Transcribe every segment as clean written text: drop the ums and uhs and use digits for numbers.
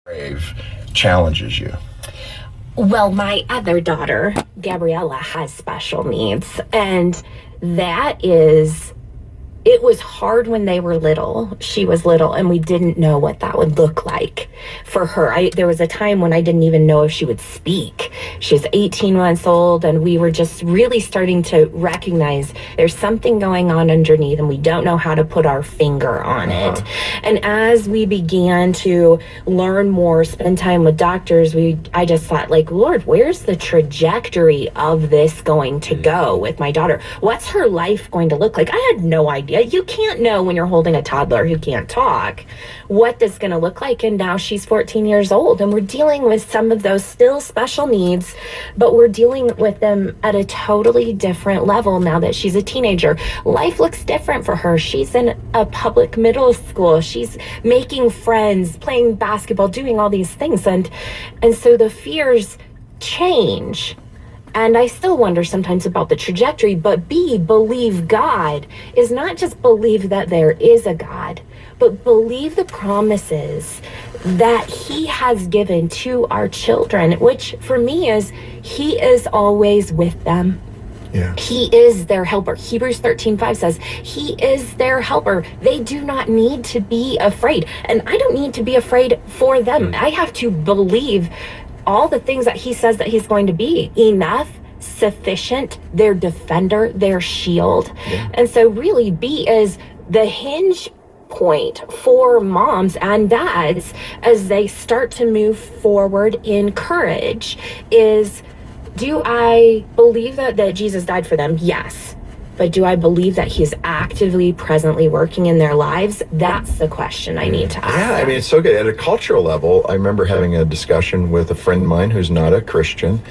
Brave challenges you? Well, my other daughter, Gabriella, has special needs, and it was hard when they were little. She was little, and we didn't know what that would look like for her. There was a time when I didn't even know if she would speak. She was 18 months old, and we were just really starting to recognize there's something going on underneath, and we don't know how to put our finger on it. And as we began to learn more, spend time with doctors, I just thought, like, Lord, where's the trajectory of this going to go with my daughter? What's her life going to look like? I had no idea. You can't know when you're holding a toddler who can't talk what this is going to look like. And now she's 14 years old, and we're dealing with some of those still special needs, but we're dealing with them at a totally different level now that she's a teenager. Life looks different for her. She's in a public middle school. She's making friends, playing basketball, doing all these things. And so the fears change. And I still wonder sometimes about the trajectory, but believe God is not just believe that there is a God, but believe the promises that he has given to our children, which for me is he is always with them. Yeah. He is their helper. Hebrews 13:5 says he is their helper. They do not need to be afraid. And I don't need to be afraid for them. I have to believe all the things that he says that he's going to be: enough, sufficient, their defender, their shield. Yeah. And so really B is the hinge point for moms and dads as they start to move forward in courage is, do I believe that Jesus died for them? Yes. But do I believe that he's actively, presently working in their lives? That's the question I need to ask. Yeah, I mean, it's so good. At a cultural level, I remember having a discussion with a friend of mine who's not a Christian,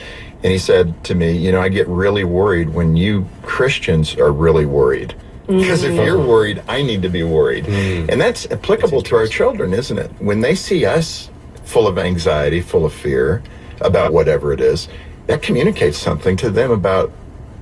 and he said to me, I get really worried when you Christians are really worried. Because if you're worried, I need to be worried. And that's applicable to our children, isn't it? When they see us full of anxiety, full of fear about whatever it is, that communicates something to them about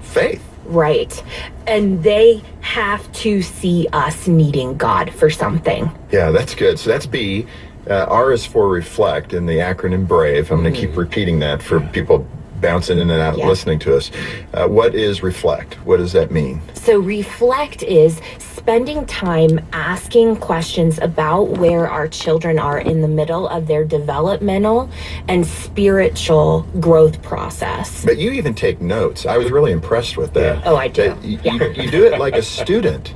faith. Right. And they have to see us needing God for something. Yeah, that's good. So that's B. R is for reflect in the acronym BRAVE. I'm going to keep repeating that for people bouncing in and out listening to us. What is reflect? What does that mean? So reflect is spending time asking questions about where our children are in the middle of their developmental and spiritual growth process. But you even take notes. I was really impressed with that. Oh, I do. You do it like a student,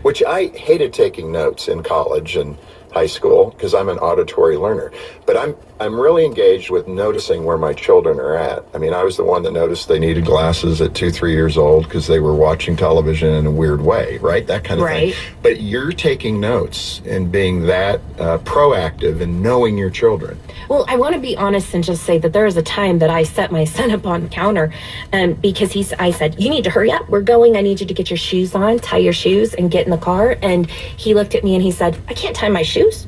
which I hated taking notes in college and high school because I'm an auditory learner. But I'm really engaged with noticing where my children are at. I mean, I was the one that noticed they needed glasses at 2-3 years old because they were watching television in a weird way, right? That kind of thing. But you're taking notes and being that proactive and knowing your children. Well, I want to be honest and just say that there was a time that I set my son up on the counter because I said, you need to hurry up. We're going. I need you to get your shoes on, tie your shoes, and get in the car. And he looked at me and he said, I can't tie my shoes.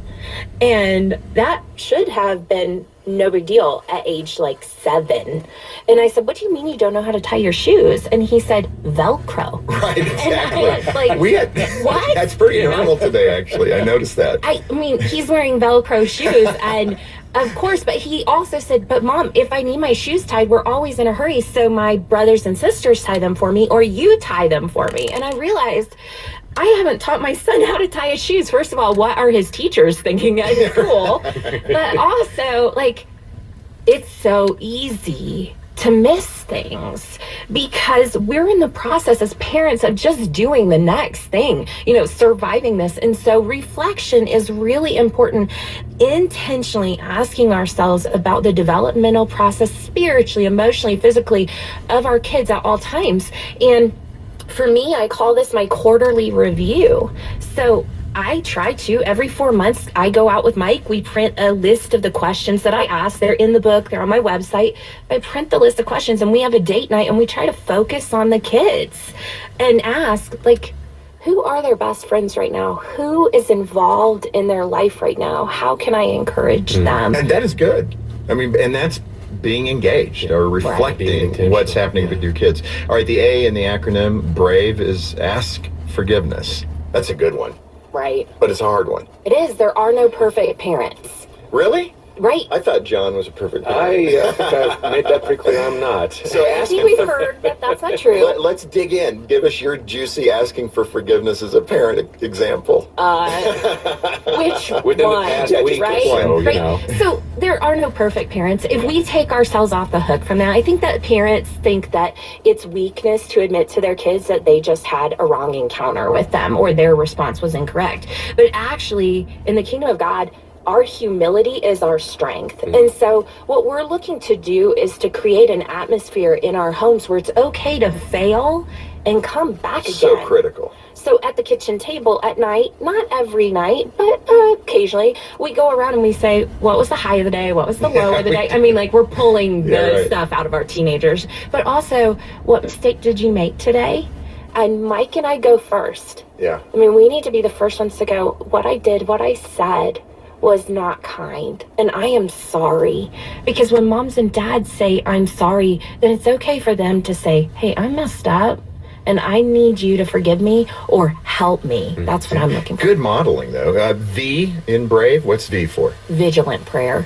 And that should have been no big deal at age like 7. And I said, what do you mean you don't know how to tie your shoes? And he said, Velcro. Right, exactly. And I was like, what? That's pretty normal today, actually. I noticed that. I mean, he's wearing Velcro shoes and of course, but he also said, but Mom, if I need my shoes tied, we're always in a hurry. So my brothers and sisters tie them for me, or you tie them for me. And I realized I haven't taught my son how to tie his shoes. First of all, what are his teachers thinking at school? But also, like, it's so easy to miss things because we're in the process as parents of just doing the next thing, surviving this. And so reflection is really important, intentionally asking ourselves about the developmental process spiritually, emotionally, physically of our kids at all times. And for me, I call this my quarterly review. So I try to, every 4 months, I go out with Mike. We print a list of the questions that I ask. They're in the book. They're on my website. I print the list of questions and we have a date night and we try to focus on the kids and ask, like, who are their best friends right now? Who is involved in their life right now? How can I encourage them? And that is good. I mean, and that's being engaged or reflecting what's happening with your kids. All right, the A in the acronym BRAVE is ask forgiveness. That's a good one. Right. But it's a hard one. It is. There are no perfect parents. Really? Right. I thought John was a perfect parent. I think I made that pretty clear. I'm not. So I think we've heard that that's not true. Let's dig in. Give us your juicy asking for forgiveness as a parent example. Which Within one, the past week or right? so, you Right. know. So there are no perfect parents. If we take ourselves off the hook from that, I think that parents think that it's weakness to admit to their kids that they just had a wrong encounter with them or their response was incorrect. But actually, in the kingdom of God, our humility is our strength. And so what we're looking to do is to create an atmosphere in our homes where it's okay to fail and come back again. So critical. So at the kitchen table at night, not every night, but occasionally, we go around and we say, what was the high of the day? What was the low of the day? I mean, like, we're pulling the stuff out of our teenagers. But also, what mistake did you make today? And Mike and I go first. Yeah. I mean, we need to be the first ones to go, what I did, what I said was not kind. And I am sorry. Because when moms and dads say, I'm sorry, then it's okay for them to say, hey, I messed up. And I need you to forgive me or help me. That's what I'm looking for. Good modeling, though. V in Brave, what's V for? Vigilant prayer.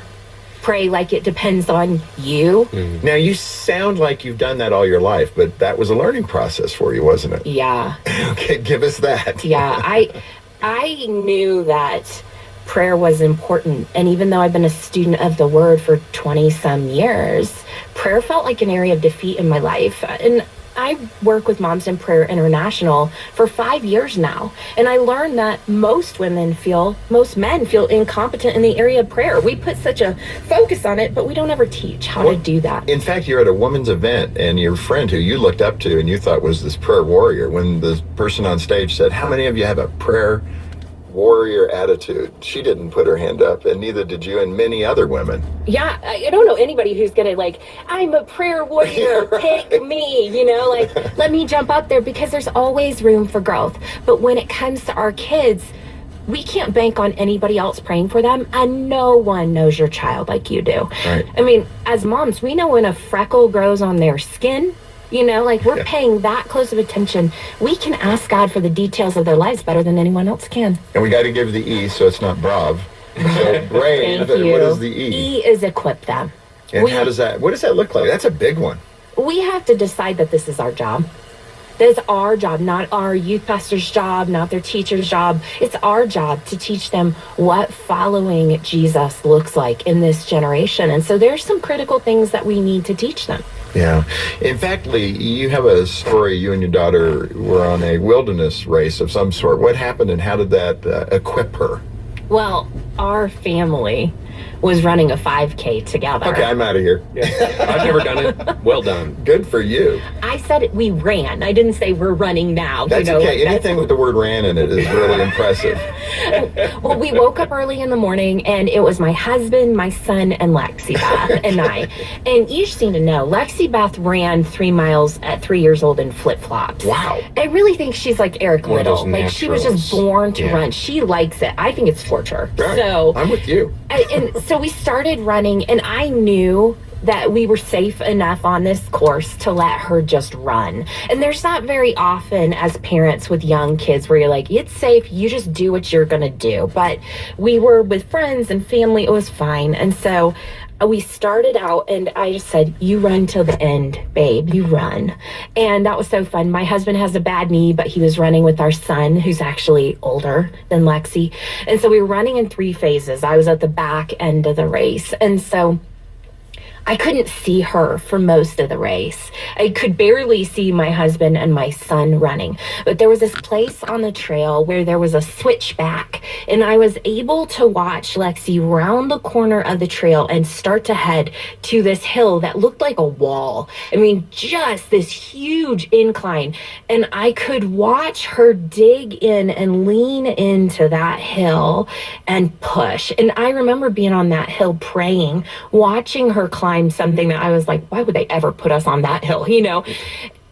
Pray like it depends on you. Now, you sound like you've done that all your life, but that was a learning process for you, wasn't it? Yeah. Okay, give us that. Yeah. I knew that prayer was important. And even though I've been a student of the word for 20 some years, prayer felt like an area of defeat in my life. And I work with Moms in Prayer International for 5 years now. And I learned that most men feel incompetent in the area of prayer. We put such a focus on it, but we don't ever teach how to do that. In fact, you're at a women's event, and your friend who you looked up to and you thought was this prayer warrior, when the person on stage said, how many of you have a prayer warrior attitude? She didn't put her hand up, and neither did you, and many other women. Yeah, I don't know anybody who's gonna like, I'm a prayer warrior, pick me, let me jump up there, because there's always room for growth. But when it comes to our kids, we can't bank on anybody else praying for them, and no one knows your child like you do. Right. I mean, as moms, we know when a freckle grows on their skin. We're paying that close of attention. We can ask God for the details of their lives better than anyone else can. And we got to give the E, so it's not brav. So brave. Thank you. What is the E? E is equip them. And what does that look like? That's a big one. We have to decide that this is our job. That's our job, not our youth pastor's job, not their teacher's job. It's our job to teach them what following Jesus looks like in this generation. And so there's some critical things that we need to teach them. Yeah. In fact, Lee, you have a story. You and your daughter were on a wilderness race of some sort. What happened, and how did that equip her? Well, our family was running a 5K together. Okay, I'm out of here. Yeah. I've never done it. Well done. Good for you. I said we ran. I didn't say we're running now. That's okay. Anything with the word ran in it is really impressive. Well, we woke up early in the morning, and it was my husband, my son, and Lexi Beth and I. And you just need to know, Lexi Beth ran 3 miles at 3 years old in flip-flops. Wow. I really think she's like Eric One of Little. those Like, she was just naturals. born to Yeah. run. She likes it. I think it's torture. Right. So I'm with you. and so we started running, and I knew that we were safe enough on this course to let her just run. And there's not very often as parents with young kids where you're like, it's safe, you just do what you're gonna do. But we were with friends and family, it was fine. And so we started out, and I just said, you run till the end, babe, you run. And that was so fun. My husband has a bad knee, but he was running with our son, who's actually older than Lexi. And so we were running in 3 phases. I was at the back end of the race. And so I couldn't see her for most of the race. I could barely see my husband and my son running. But there was this place on the trail where there was a switchback, and I was able to watch Lexi round the corner of the trail and start to head to this hill that looked like a wall. I mean, just this huge incline. And I could watch her dig in and lean into that hill and push. And I remember being on that hill praying, watching her climb something that I was like, why would they ever put us on that hill,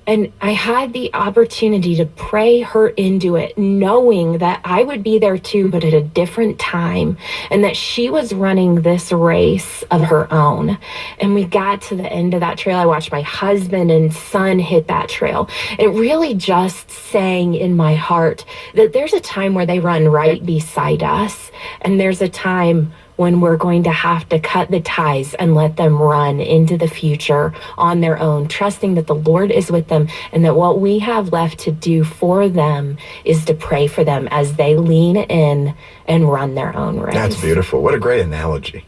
And I had the opportunity to pray her into it, knowing that I would be there too, but at a different time, and that she was running this race of her own. And we got to the end of that trail. I watched my husband and son hit that trail. It really just sang in my heart that there's a time where they run right beside us, and there's a time when we're going to have to cut the ties and let them run into the future on their own, trusting that the Lord is with them and that what we have left to do for them is to pray for them as they lean in and run their own race. That's beautiful. What a great analogy.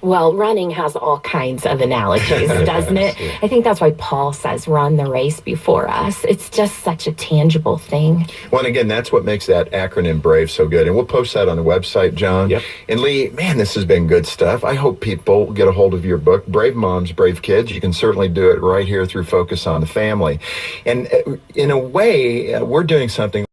Well, running has all kinds of analogies, doesn't it? I think that's why Paul says, run the race before us. It's just such a tangible thing. Well, and again, that's what makes that acronym BRAVE so good. And we'll post that on the website, John. Yep. And Lee, man, this has been good stuff. I hope people get a hold of your book, Brave Moms, Brave Kids. You can certainly do it right here through Focus on the Family. And in a way, we're doing something